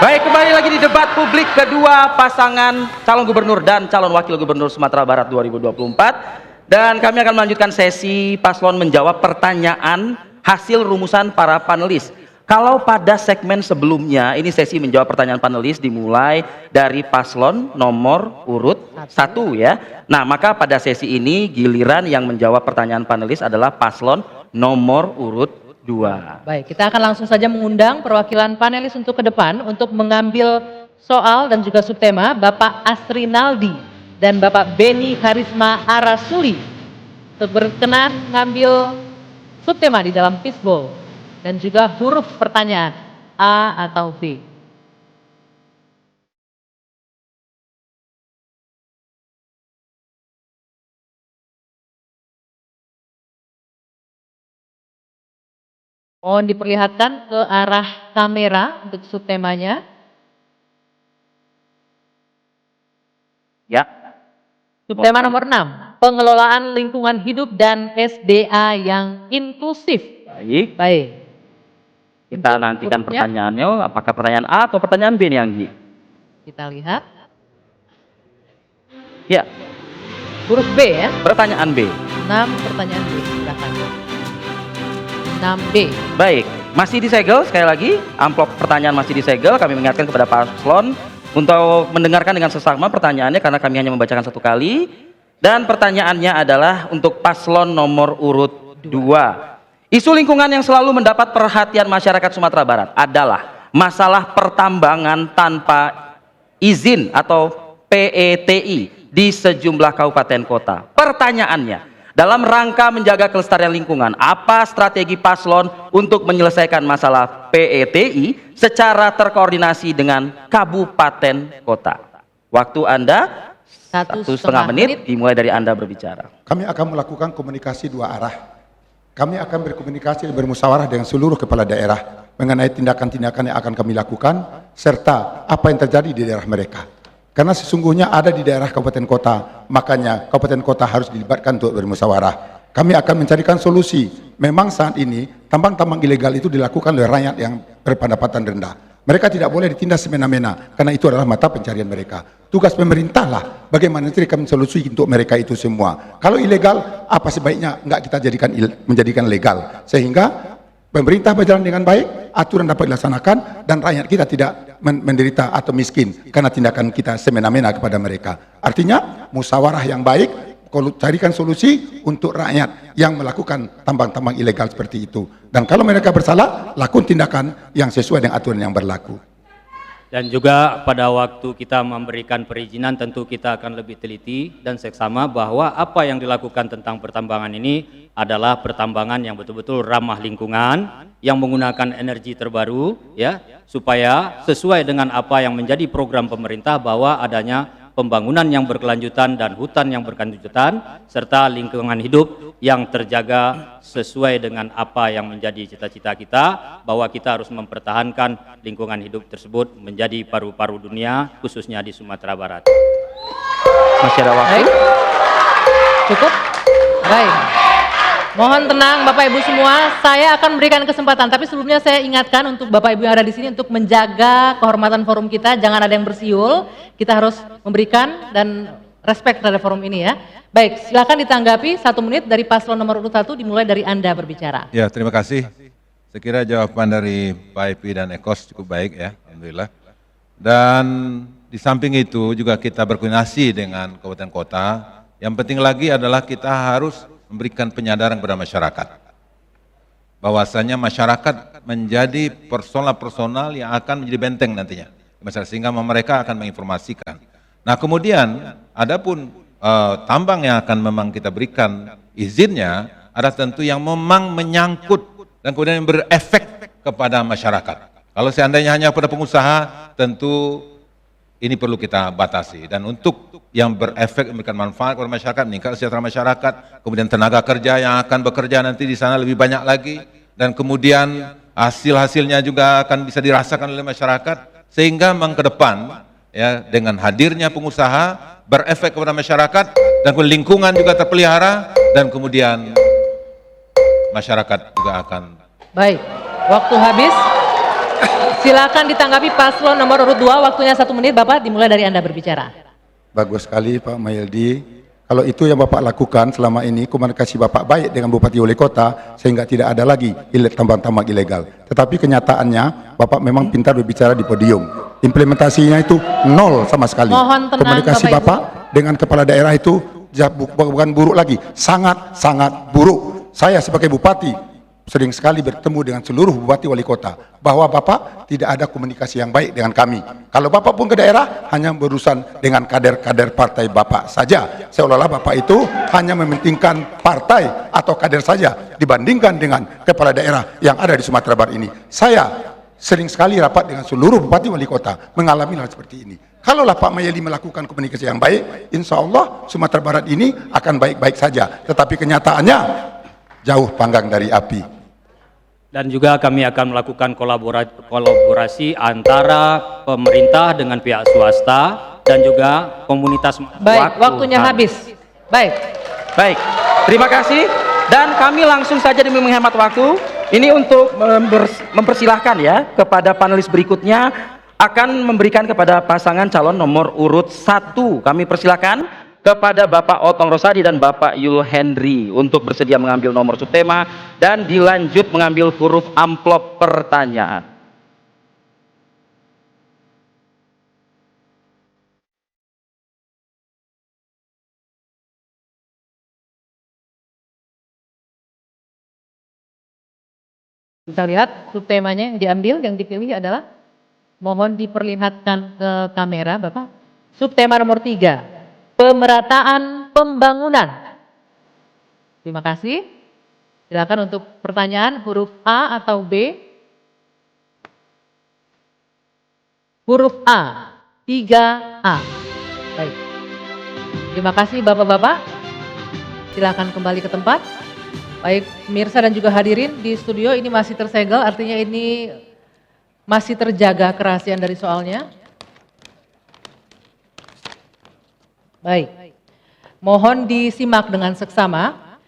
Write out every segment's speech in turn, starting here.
Baik, kembali lagi di debat publik kedua pasangan calon gubernur dan calon wakil gubernur Sumatera Barat 2024. Dan kami akan melanjutkan sesi paslon menjawab pertanyaan hasil rumusan para panelis. Kalau pada segmen sebelumnya, ini sesi menjawab pertanyaan panelis dimulai dari paslon nomor urut 1 ya. Nah, maka pada sesi ini giliran yang menjawab pertanyaan panelis adalah paslon nomor urut 2. Baik, kita akan langsung saja mengundang perwakilan panelis untuk ke depan untuk mengambil soal dan juga subtema, Bapak Asri Naldi dan Bapak Beni Karisma Arasuli untuk berkenan mengambil subtema di dalam fishbowl dan juga huruf pertanyaan A atau B. Mohon diperlihatkan ke arah kamera untuk subtemanya. Ya. Subtema nomor 6, pengelolaan lingkungan hidup dan SDA yang inklusif. Baik. Baik. Kita nantikan pertanyaannya, apakah pertanyaan A atau pertanyaan B nih, Anggi? Kita lihat. Ya. Huruf B ya. Pertanyaan B. 6 pertanyaan B. Silakan. 6B. Baik, masih disegel sekali lagi, amplop pertanyaan masih disegel. Kami mengingatkan kepada paslon untuk mendengarkan dengan seksama pertanyaannya karena kami hanya membacakan satu kali. Dan pertanyaannya adalah untuk paslon nomor urut 2. Isu lingkungan yang selalu mendapat perhatian masyarakat Sumatera Barat adalah masalah pertambangan tanpa izin atau PETI di sejumlah kabupaten kota. Pertanyaannya, dalam rangka menjaga kelestarian lingkungan, apa strategi paslon untuk menyelesaikan masalah PETI secara terkoordinasi dengan kabupaten kota? Waktu Anda 1,5 menit dimulai dari Anda berbicara. Kami akan melakukan komunikasi dua arah. Kami akan berkomunikasi dan bermusyawarah dengan seluruh kepala daerah mengenai tindakan-tindakan yang akan kami lakukan serta apa yang terjadi di daerah mereka. Karena sesungguhnya ada di daerah kabupaten kota, makanya kabupaten kota harus dilibatkan untuk bermusyawarah. Kami akan mencarikan solusi. Memang saat ini tambang-tambang ilegal itu dilakukan oleh rakyat yang berpendapatan rendah. Mereka tidak boleh ditindas semena-mena karena itu adalah mata pencarian mereka. Tugas pemerintah lah bagaimana mencarikan solusi untuk mereka itu semua. Kalau ilegal, apa sebaiknya enggak kita menjadikan legal sehingga pemerintah berjalan dengan baik, aturan dapat dilaksanakan, dan rakyat kita tidak menderita atau miskin karena tindakan kita semena-mena kepada mereka. Artinya, musyawarah yang baik, carikan solusi untuk rakyat yang melakukan tambang-tambang ilegal seperti itu. Dan kalau mereka bersalah, lakukan tindakan yang sesuai dengan aturan yang berlaku. Dan juga pada waktu kita memberikan perizinan tentu kita akan lebih teliti dan seksama bahwa apa yang dilakukan tentang pertambangan ini adalah pertambangan yang betul-betul ramah lingkungan, yang menggunakan energi terbaru ya, supaya sesuai dengan apa yang menjadi program pemerintah bahwa adanya pembangunan yang berkelanjutan dan hutan yang berkelanjutan serta lingkungan hidup yang terjaga sesuai dengan apa yang menjadi cita-cita kita bahwa kita harus mempertahankan lingkungan hidup tersebut menjadi paru-paru dunia khususnya di Sumatera Barat. Masih ada waktu? Baik. Cukup? Baik. Mohon tenang Bapak Ibu semua, saya akan memberikan kesempatan, tapi sebelumnya saya ingatkan untuk Bapak Ibu yang ada di sini untuk menjaga kehormatan forum kita, jangan ada yang bersiul, kita harus memberikan dan respect terhadap forum ini ya. Baik, silakan ditanggapi 1 menit dari paslon nomor urut 1 dimulai dari Anda berbicara. Ya, terima kasih. Saya kira jawaban dari Pak Epi dan Ekos cukup baik ya, alhamdulillah. Dan di samping itu juga kita berkoordinasi dengan kabupaten kota. Yang penting lagi adalah kita harus memberikan penyadaran kepada masyarakat bahwasanya masyarakat menjadi personal yang akan menjadi benteng nantinya sehingga mereka akan menginformasikan. Nah kemudian adapun tambang yang akan memang kita berikan izinnya ada tentu yang memang menyangkut dan kemudian berefek kepada masyarakat. Kalau seandainya hanya pada pengusaha tentu ini perlu kita batasi, dan untuk yang berefek memberikan manfaat kepada masyarakat, meningkat sejahtera masyarakat, kemudian tenaga kerja yang akan bekerja nanti di sana lebih banyak lagi, dan kemudian hasil-hasilnya juga akan bisa dirasakan oleh masyarakat, sehingga memang ke depan ya dengan hadirnya pengusaha berefek kepada masyarakat dan lingkungan juga terpelihara dan kemudian masyarakat juga akan. Baik, waktu habis. Silakan ditanggapi paslon nomor urut 2, waktunya 1 menit Bapak, dimulai dari Anda berbicara. Bagus sekali Pak Mayildi. Kalau itu yang Bapak lakukan selama ini, komunikasi Bapak baik dengan Bupati Wali Kota, sehingga tidak ada lagi tambang-tambang ilegal. Tetapi kenyataannya, Bapak memang pintar berbicara di podium. Implementasinya itu nol sama sekali. Mohon tenang, komunikasi Bapak Ibu. Bapak dengan kepala daerah itu bukan buruk lagi, sangat-sangat buruk. Saya sebagai Bupati, sering sekali bertemu dengan seluruh bupati wali kota bahwa Bapak tidak ada komunikasi yang baik dengan kami. Kalau Bapak pun ke daerah hanya berurusan dengan kader-kader partai Bapak saja. Seolah-olah Bapak itu hanya mementingkan partai atau kader saja dibandingkan dengan kepala daerah yang ada di Sumatera Barat ini. Saya sering sekali rapat dengan seluruh bupati wali kota mengalami hal seperti ini. Kalaulah Pak Mayeli melakukan komunikasi yang baik, insya Allah Sumatera Barat ini akan baik-baik saja. Tetapi kenyataannya jauh panggang dari api. Dan juga kami akan melakukan kolaborasi antara pemerintah dengan pihak swasta dan juga komunitas. Baik, waktunya habis. Baik. Baik, terima kasih. Dan kami langsung saja demi menghemat waktu, ini untuk mempersilahkan ya kepada panelis berikutnya akan memberikan kepada pasangan calon nomor urut 1. Kami persilahkan kepada Bapak Otong Rosadi dan Bapak Yul Henry untuk bersedia mengambil nomor subtema dan dilanjut mengambil huruf amplop pertanyaan. Kita lihat subtemanya yang diambil, yang dipilih adalah, mohon diperlihatkan ke kamera Bapak. Subtema nomor 3. Pemerataan pembangunan. Terima kasih. Silakan untuk pertanyaan huruf A atau B. Huruf A, 3A. Baik. Terima kasih Bapak-bapak. Silakan kembali ke tempat. Baik, pemirsa dan juga hadirin di studio, ini masih tersegel, artinya ini masih terjaga kerahasiaan dari soalnya. Baik, mohon disimak dengan seksama.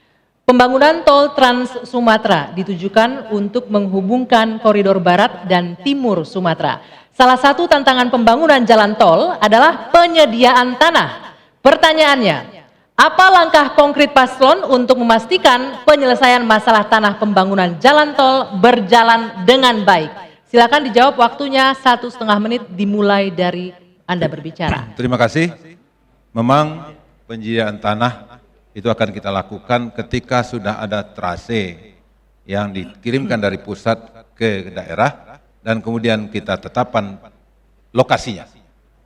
Pembangunan tol Trans Sumatera ditujukan untuk menghubungkan koridor barat dan timur Sumatera. Salah satu tantangan pembangunan jalan tol adalah penyediaan tanah. Pertanyaannya, apa langkah konkret paslon untuk memastikan penyelesaian masalah tanah pembangunan jalan tol berjalan dengan baik? Silakan dijawab, waktunya 1,5 menit dimulai dari Anda berbicara. Terima kasih. Memang penyediaan tanah itu akan kita lakukan ketika sudah ada trase yang dikirimkan dari pusat ke daerah dan kemudian kita tetapkan lokasinya.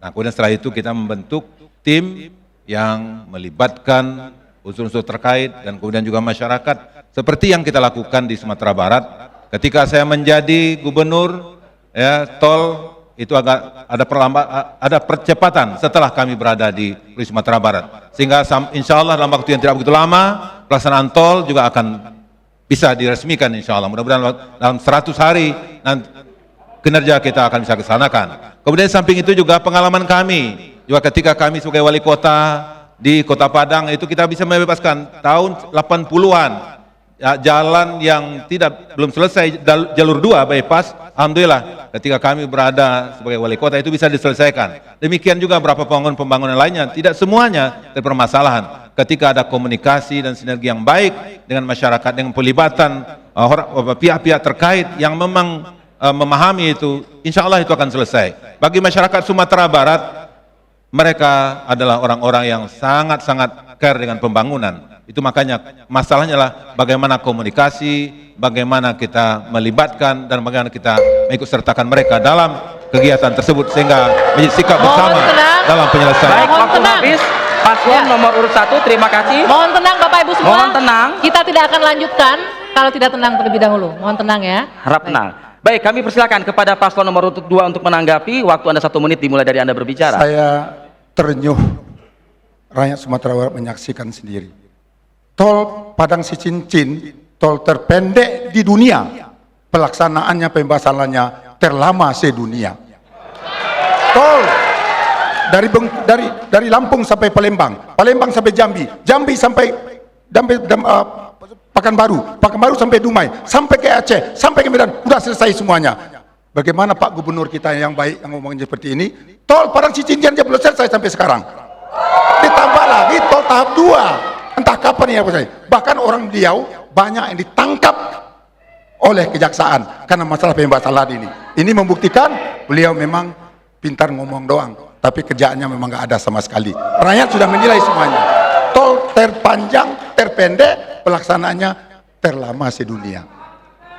Nah, kemudian setelah itu kita membentuk tim yang melibatkan unsur-unsur terkait dan kemudian juga masyarakat seperti yang kita lakukan di Sumatera Barat. Ketika saya menjadi gubernur, ya, tol itu agak ada percepatan setelah kami berada di Sumatera Barat, sehingga insya Allah dalam waktu yang tidak begitu lama pelaksanaan tol juga akan bisa diresmikan insya Allah. Mudah-mudahan dalam 100 hari nanti kinerja kita akan bisa kesanakan. Kemudian samping itu juga pengalaman kami juga ketika kami sebagai wali kota di Kota Padang itu kita bisa membebaskan tahun 80-an ya, jalan yang belum selesai, jalur 2 bypass, alhamdulillah ketika kami berada sebagai wali kota itu bisa diselesaikan. Demikian juga beberapa pembangunan lainnya, tidak semuanya terpermasalahan. Ketika ada komunikasi dan sinergi yang baik dengan masyarakat, dengan pelibatan pihak-pihak terkait yang memang memahami itu, insya Allah itu akan selesai. Bagi masyarakat Sumatera Barat, mereka adalah orang-orang yang sangat-sangat care dengan pembangunan. Itu makanya masalahnya lah bagaimana komunikasi, bagaimana kita melibatkan dan bagaimana kita mengikut sertakan mereka dalam kegiatan tersebut sehingga menjadi sikap bersama dalam penyelesaian. Baik, waktu habis. Paslon nomor urut 1, terima kasih. Mohon tenang Bapak Ibu semua. Mohon tenang. Kita tidak akan lanjutkan kalau tidak tenang terlebih dahulu. Mohon tenang ya. Harap tenang. Baik, kami persilakan kepada paslon nomor urut 2 untuk menanggapi. Waktu Anda 1 menit dimulai dari Anda berbicara. Saya terenyuh rakyat Sumatera Barat menyaksikan sendiri. Tol Padang Sicincin, tol terpendek di dunia, pelaksanaannya, pembahasannya terlama sedunia. Tol dari Lampung sampai Palembang, Palembang sampai Jambi, Jambi sampai Pekanbaru, Pekanbaru sampai Dumai, sampai ke Aceh, sampai ke Medan, sudah selesai semuanya. Bagaimana Pak Gubernur kita yang baik yang ngomongin seperti ini, tol Padang Cicinjan aja belum selesai sampai sekarang. Ditambah lagi tol tahap 2. Entah kapan ya Pak. Bahkan orang beliau banyak yang ditangkap oleh kejaksaan karena masalah pembebasan lahan ini. Ini membuktikan beliau memang pintar ngomong doang, tapi kerjaannya memang nggak ada sama sekali. Rakyat sudah menilai semuanya. Tol terpanjang, terpendek, pelaksanaannya terlama sedunia.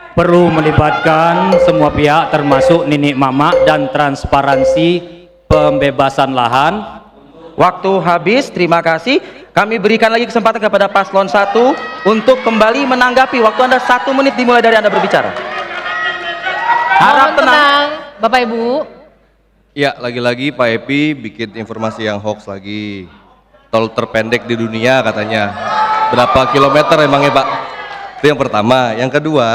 Perlu melibatkan semua pihak termasuk nenek mama dan transparansi pembebasan lahan. Waktu habis, terima kasih. Kami berikan lagi kesempatan kepada paslon 1 untuk kembali menanggapi. Waktu Anda 1 menit dimulai dari Anda berbicara. Harap Mohon tenang, Bapak Ibu. Ya, lagi-lagi Pak Epi bikin informasi yang hoax lagi. Tol terpendek di dunia katanya. Berapa kilometer emangnya Pak? Itu yang pertama. Yang kedua,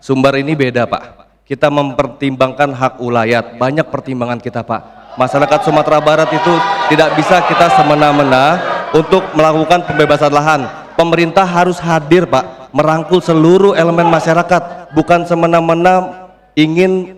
sumber ini beda Pak. Kita mempertimbangkan hak ulayat. Banyak pertimbangan kita Pak. Masyarakat Sumatera Barat itu tidak bisa kita semena-mena untuk melakukan pembebasan lahan. Pemerintah harus hadir Pak, merangkul seluruh elemen masyarakat, bukan semena-mena ingin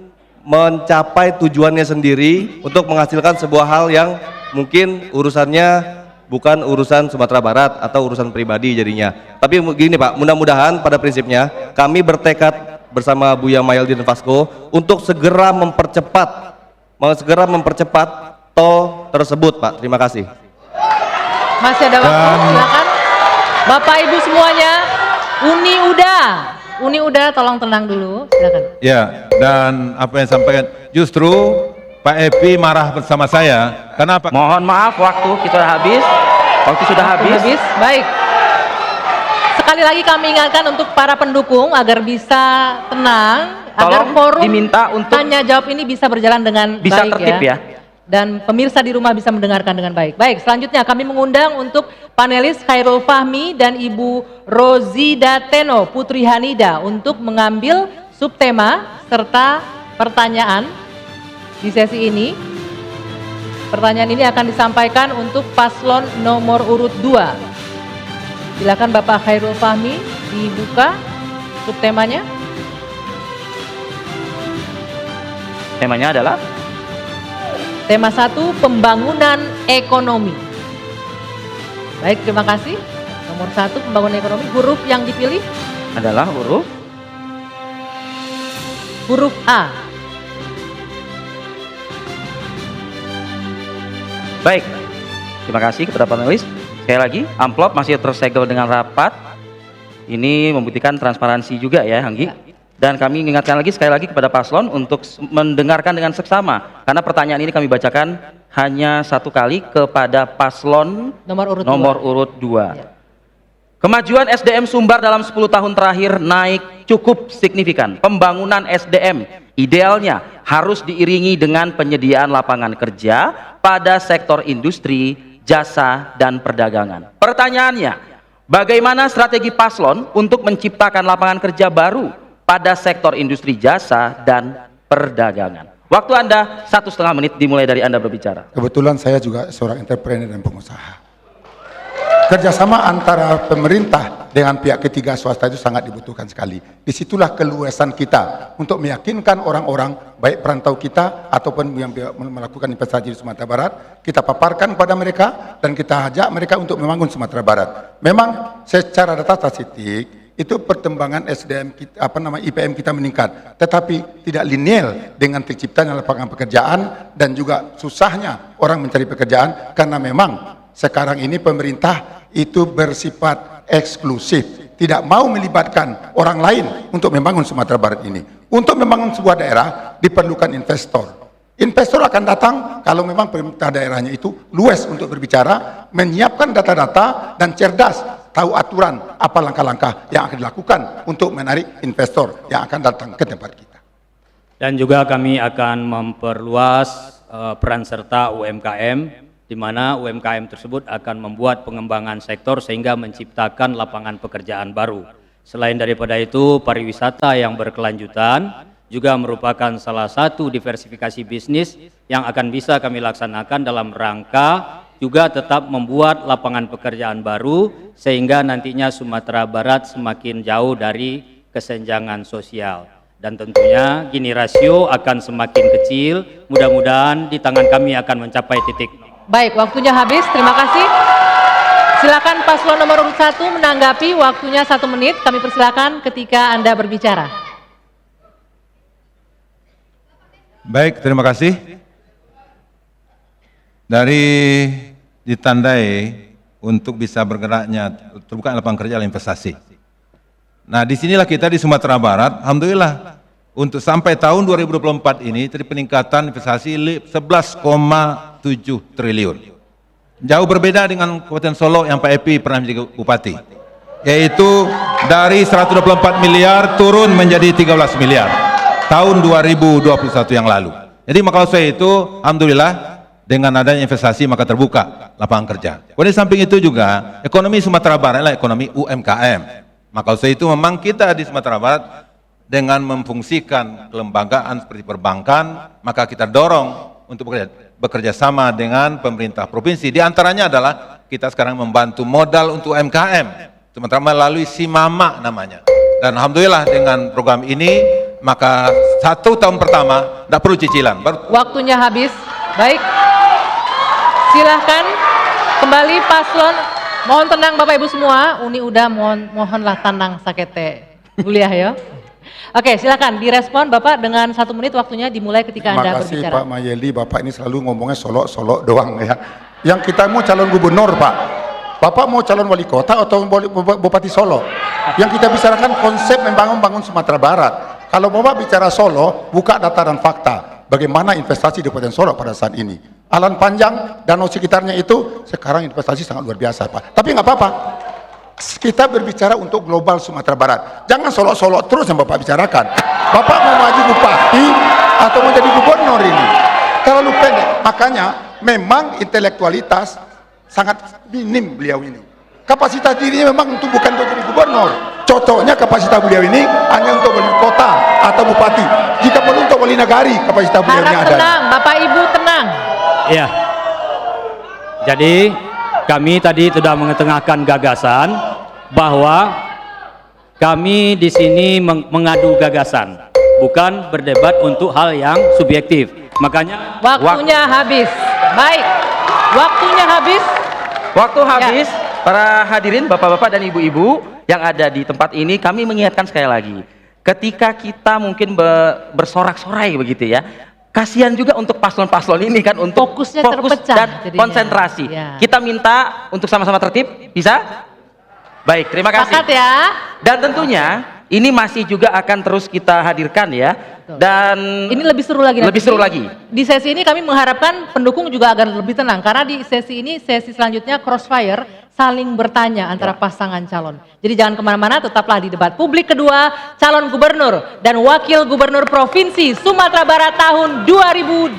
mencapai tujuannya sendiri untuk menghasilkan sebuah hal yang mungkin urusannya bukan urusan Sumatera Barat atau urusan pribadi jadinya. Tapi begini Pak, mudah-mudahan pada prinsipnya kami bertekad bersama Buya Mayaldin Vasco untuk segera mempercepat tol tersebut Pak. Terima kasih. Masih ada waktu, silakan. Bapak Ibu semuanya, Uni Uda tolong tenang dulu, silakan. Ya, dan apa yang sampaikan, justru Pak Epi marah bersama saya. Kenapa? mohon maaf, waktu kita sudah habis. Waktu sudah habis. Baik. Sekali lagi kami ingatkan untuk para pendukung agar bisa tenang, agar Tolong forum diminta untuk tanya jawab ini bisa berjalan dengan bisa baik tertib ya. Dan pemirsa di rumah bisa mendengarkan dengan baik. Baik, selanjutnya kami mengundang untuk panelis Khairul Fahmi dan Ibu Rozida Teno Putri Hanida untuk mengambil subtema serta pertanyaan di sesi ini. Pertanyaan ini akan disampaikan untuk paslon nomor urut 2. Silakan Bapak Khairul Fahmi dibuka subtemanya. Temanya adalah Tema 1, pembangunan ekonomi. Baik, terima kasih. Nomor 1, pembangunan ekonomi. Huruf yang dipilih adalah huruf A. baik. Terima kasih kepada panelis. Sekali lagi, amplop masih tersegel dengan rapat. Ini membuktikan transparansi juga ya, Anggi. Dan kami mengingatkan lagi sekali lagi kepada paslon untuk mendengarkan dengan seksama. Karena pertanyaan ini kami bacakan hanya 1 kali kepada paslon nomor urut 2. Ya. Kemajuan SDM Sumbar dalam 10 tahun terakhir naik cukup signifikan. Pembangunan SDM idealnya harus diiringi dengan penyediaan lapangan kerja pada sektor industri, jasa, dan perdagangan. Pertanyaannya, bagaimana strategi paslon untuk menciptakan lapangan kerja baru pada sektor industri, jasa, dan perdagangan? Waktu Anda 1,5 menit dimulai dari Anda berbicara. Kebetulan saya juga seorang entrepreneur dan pengusaha. Kerjasama antara pemerintah dengan pihak ketiga swasta itu sangat dibutuhkan sekali. Disitulah keluasan kita untuk meyakinkan orang-orang, baik perantau kita ataupun yang melakukan investasi di Sumatera Barat, kita paparkan kepada mereka dan kita ajak mereka untuk membangun Sumatera Barat. Memang secara data statistik itu perkembangan SDM kita, IPM kita meningkat, tetapi tidak linear dengan terciptanya lapangan pekerjaan dan juga susahnya orang mencari pekerjaan karena memang sekarang ini pemerintah itu bersifat eksklusif, tidak mau melibatkan orang lain untuk membangun Sumatera Barat ini. Untuk membangun sebuah daerah diperlukan investor. Investor akan datang kalau memang pemerintah daerahnya itu luas untuk berbicara, menyiapkan data-data dan cerdas, tahu aturan apa langkah-langkah yang akan dilakukan untuk menarik investor yang akan datang ke tempat kita. Dan juga kami akan memperluas peran serta UMKM, di mana UMKM tersebut akan membuat pengembangan sektor sehingga menciptakan lapangan pekerjaan baru. Selain daripada itu, pariwisata yang berkelanjutan juga merupakan salah satu diversifikasi bisnis yang akan bisa kami laksanakan dalam rangka juga tetap membuat lapangan pekerjaan baru sehingga nantinya Sumatera Barat semakin jauh dari kesenjangan sosial. Dan tentunya gini rasio akan semakin kecil, mudah-mudahan di tangan kami akan mencapai titik. Baik, waktunya habis. Terima kasih. Silakan paslon nomor urut 1 menanggapi, waktunya 1 menit. Kami persilakan ketika Anda berbicara. Baik, terima kasih. Dari ditandai untuk bisa bergeraknya terbuka lapangan kerja dan investasi. Nah, disinilah kita di Sumatera Barat, alhamdulillah, untuk sampai tahun 2024 ini terjadi peningkatan investasi 11,7 triliun. Jauh berbeda dengan Kabupaten Solo yang Pak Epi pernah menjadi bupati, yaitu dari 124 miliar turun menjadi 13 miliar tahun 2021 yang lalu. Jadi maka saya itu, alhamdulillah, dengan adanya investasi maka terbuka lapangan kerja. Kemudian di samping itu juga ekonomi Sumatera Barat adalah ekonomi UMKM. Maka saya itu memang kita di Sumatera Barat dengan memfungsikan kelembagaan seperti perbankan, maka kita dorong untuk bekerja sama dengan pemerintah provinsi. Di antaranya adalah kita sekarang membantu modal untuk UMKM, sementara melalui Simama namanya. Dan alhamdulillah dengan program ini, maka 1 tahun pertama tidak perlu cicilan. Waktunya habis. Baik. Silahkan kembali paslon. Mohon tenang Bapak Ibu semua. Uni udah mohonlah tenang sakete. Kuliah ya. Oke, silakan direspon Bapak dengan 1 menit, waktunya dimulai ketika Anda berbicara. Terima kasih Pak Mayeli, Bapak ini selalu ngomongnya solok-solok doang ya. Yang kita mau calon gubernur Pak. Bapak mau calon wali kota atau bupati Solo? Yang kita bicarakan konsep membangun Sumatera Barat. Kalau Bapak bicara Solo, buka data dan fakta. Bagaimana investasi di Kabupaten Solo pada saat ini. Alan Panjang, danau sekitarnya itu, sekarang investasi sangat luar biasa Pak. Tapi nggak apa-apa. Kita berbicara untuk global Sumatera Barat. Jangan solok-solok terus yang Bapak bicarakan. Bapak mau maju bupati atau mau jadi gubernur ini. Terlalu pendek. Makanya memang intelektualitas sangat minim beliau ini. Kapasitas dirinya memang bukan untuk jadi gubernur. Cocoknya kapasitas beliau ini hanya untuk wali kota atau bupati. Jika perlu untuk wali negari, kapasitas beliau ini ada. Tenang, Bapak Ibu tenang. Ya. Jadi kami tadi sudah mengetengahkan gagasan bahwa kami di sini mengadu gagasan, bukan berdebat untuk hal yang subjektif. Makanya waktunya habis. Baik. Waktunya habis. Waktu habis. Para hadirin Bapak-bapak dan Ibu-ibu yang ada di tempat ini, kami mengingatkan sekali lagi, ketika kita mungkin bersorak-sorai begitu ya, kasihan juga untuk paslon-paslon ini kan, untuk fokusnya fokus terpecah dan jadinya. konsentrasi. Ya. Kita minta untuk sama-sama tertib, bisa? Baik, terima kasih. Sepakat ya. Dan tentunya ini masih juga akan terus kita hadirkan ya. Dan ini lebih seru lagi. Lebih seru lagi. Di sesi ini kami mengharapkan pendukung juga agar lebih tenang, karena di sesi ini, sesi selanjutnya crossfire, saling bertanya antara pasangan calon. Jadi jangan kemana-mana, tetaplah di debat publik kedua calon gubernur dan wakil gubernur provinsi Sumatera Barat tahun 2024.